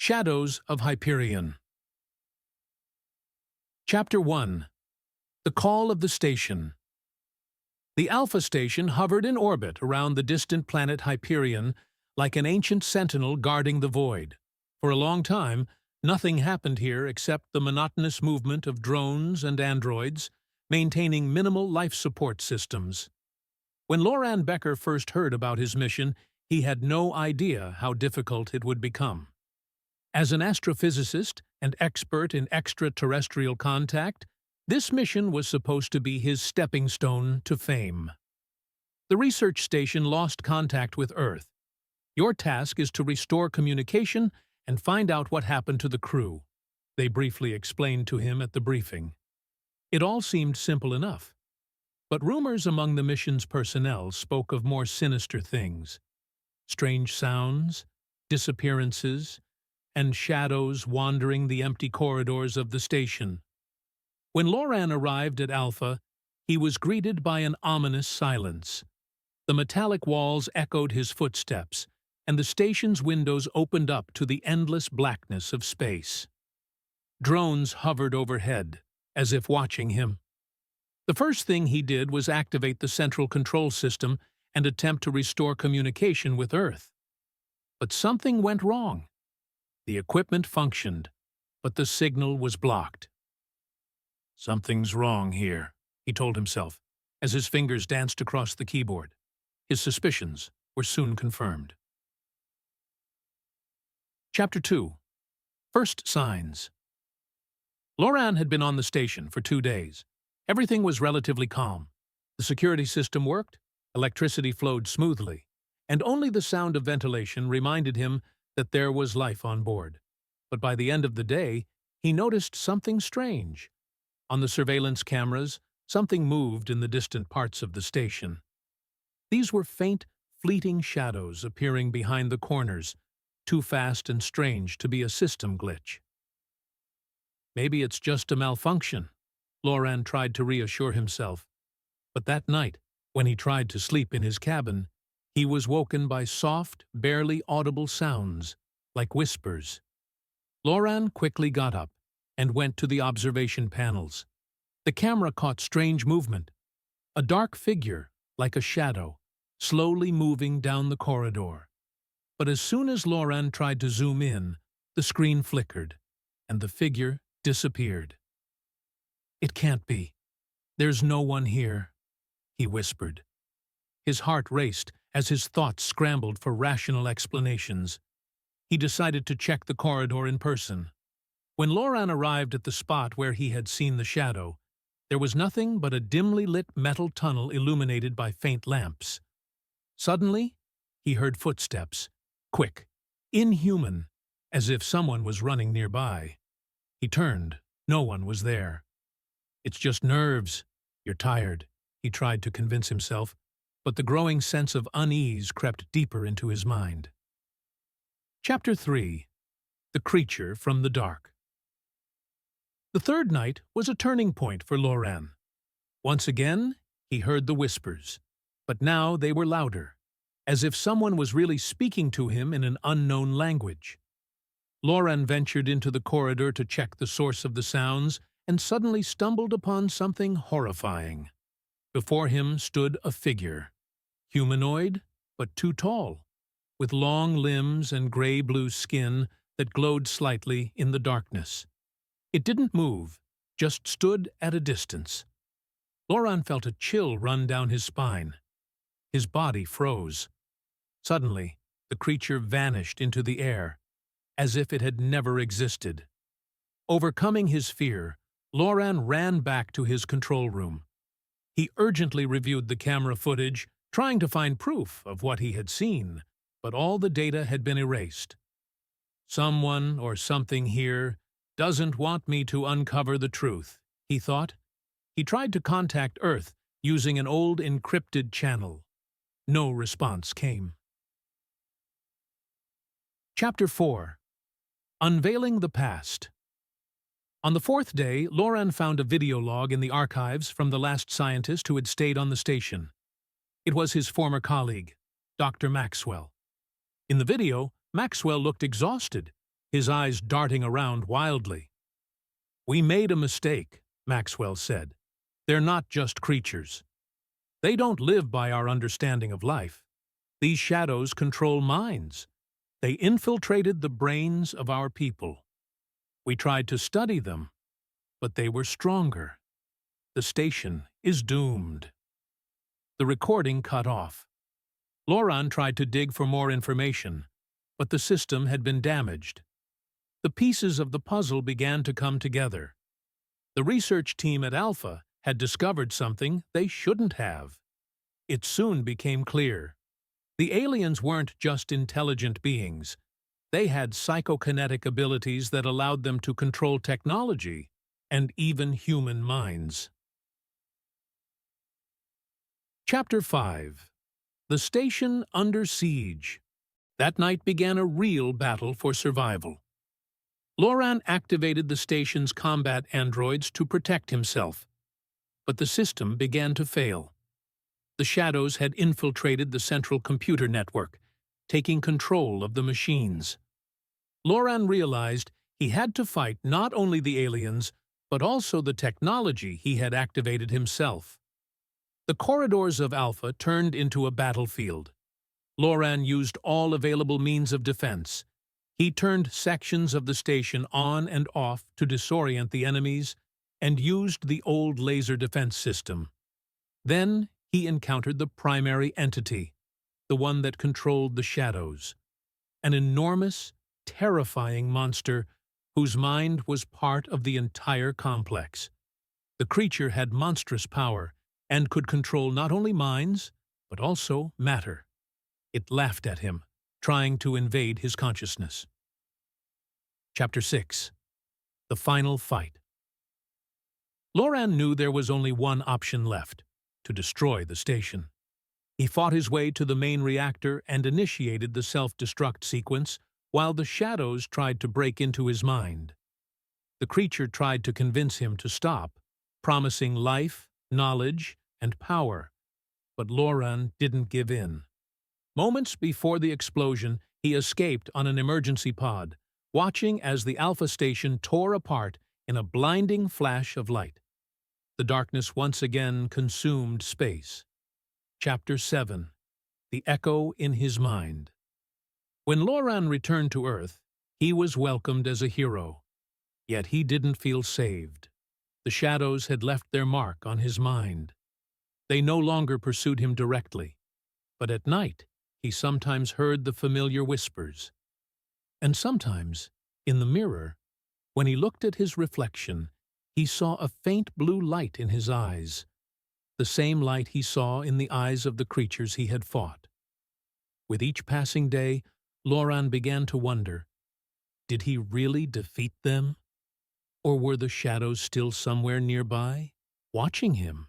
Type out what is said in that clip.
Shadows of Hyperion. Chapter 1. The Call of the Station. The Alpha Station hovered in orbit around the distant planet Hyperion like an ancient sentinel guarding the void. For a long time, nothing happened here except the monotonous movement of drones and androids, maintaining minimal life support systems. When Loran Becker first heard about his mission, he had no idea how difficult it would become. As an astrophysicist and expert in extraterrestrial contact, this mission was supposed to be his stepping stone to fame. The research station lost contact with Earth. Your task is to restore communication and find out what happened to the crew, they briefly explained to him at the briefing. It all seemed simple enough. But rumors among the mission's personnel spoke of more sinister things. Strange sounds, disappearances, and shadows wandering the empty corridors of the station. When Loran arrived at Alpha, he was greeted by an ominous silence. The metallic walls echoed his footsteps, and the station's windows opened up to the endless blackness of space. Drones hovered overhead, as if watching him. The first thing he did was activate the central control system and attempt to restore communication with Earth. But something went wrong. The equipment functioned, but the signal was blocked. "Something's wrong here," he told himself, as his fingers danced across the keyboard. His suspicions were soon confirmed. Chapter 2. First Signs. Loran had been on the station for 2 days. Everything was relatively calm. The security system worked, electricity flowed smoothly, and only the sound of ventilation reminded him that there was life on board. But by the end of the day, he noticed something strange. On the surveillance cameras, something moved in the distant parts of the station. These were faint, fleeting shadows appearing behind the corners, too fast and strange to be a system glitch. Maybe it's just a malfunction, Loran tried to reassure himself. But that night, when he tried to sleep in his cabin, he was woken by soft, barely audible sounds, like whispers. Loran quickly got up and went to the observation panels. The camera caught strange movement. A dark figure, like a shadow, slowly moving down the corridor. But as soon as Loran tried to zoom in, the screen flickered, and the figure disappeared. "It can't be. There's no one here," he whispered. His heart raced as his thoughts scrambled for rational explanations. He decided to check the corridor in person. When Loran arrived at the spot where he had seen the shadow, there was nothing but a dimly lit metal tunnel illuminated by faint lamps. Suddenly, he heard footsteps, quick, inhuman, as if someone was running nearby. He turned. No one was there. "It's just nerves. You're tired," he tried to convince himself, but the growing sense of unease crept deeper into his mind. Chapter 3. The Creature from the Dark. The third night was a turning point for Loran. Once again, he heard the whispers, but now they were louder, as if someone was really speaking to him in an unknown language. Loran ventured into the corridor to check the source of the sounds and suddenly stumbled upon something horrifying. Before him stood a figure, humanoid but too tall, with long limbs and gray-blue skin that glowed slightly in the darkness. It didn't move, just stood at a distance. Loran felt a chill run down his spine. His body froze. Suddenly, the creature vanished into the air, as if it had never existed. Overcoming his fear, Loran ran back to his control room. He urgently reviewed the camera footage, trying to find proof of what he had seen, but all the data had been erased. "Someone or something here doesn't want me to uncover the truth," he thought. He tried to contact Earth using an old encrypted channel. No response came. Chapter 4. Unveiling the Past. On the fourth day, Loran found a video log in the archives from the last scientist who had stayed on the station. It was his former colleague, Dr. Maxwell. In the video, Maxwell looked exhausted, his eyes darting around wildly. "We made a mistake," Maxwell said. "They're not just creatures. They don't live by our understanding of life. These shadows control minds. They infiltrated the brains of our people. We tried to study them, but they were stronger. The station is doomed." The recording cut off. Loran tried to dig for more information, but the system had been damaged. The pieces of the puzzle began to come together. The research team at Alpha had discovered something they shouldn't have. It soon became clear. The aliens weren't just intelligent beings. They had psychokinetic abilities that allowed them to control technology and even human minds. Chapter 5. The Station Under Siege. That night began a real battle for survival. Loran activated the station's combat androids to protect himself, but the system began to fail. The shadows had infiltrated the central computer network, taking control of the machines. Loran realized he had to fight not only the aliens, but also the technology he had activated himself. The corridors of Alpha turned into a battlefield. Loran used all available means of defense. He turned sections of the station on and off to disorient the enemies and used the old laser defense system. Then he encountered the primary entity, the one that controlled the shadows. An enormous, terrifying monster whose mind was part of the entire complex. The creature had monstrous power and could control not only minds, but also matter. It laughed at him, trying to invade his consciousness. Chapter 6. The Final Fight. Loran knew there was only one option left: to destroy the station. He fought his way to the main reactor and initiated the self-destruct sequence while the shadows tried to break into his mind. The creature tried to convince him to stop, promising life, knowledge, and power, but Loran didn't give in. Moments before the explosion, he escaped on an emergency pod, watching as the Alpha station tore apart in a blinding flash of light. The darkness once again consumed space. Chapter 7. The Echo in His Mind. When Loran returned to Earth, he was welcomed as a hero. Yet he didn't feel saved. The shadows had left their mark on his mind. They no longer pursued him directly, but at night he sometimes heard the familiar whispers. And sometimes, in the mirror, when he looked at his reflection, he saw a faint blue light in his eyes, the same light he saw in the eyes of the creatures he had fought. With each passing day, Loran began to wonder, did he really defeat them? Or were the shadows still somewhere nearby, watching him?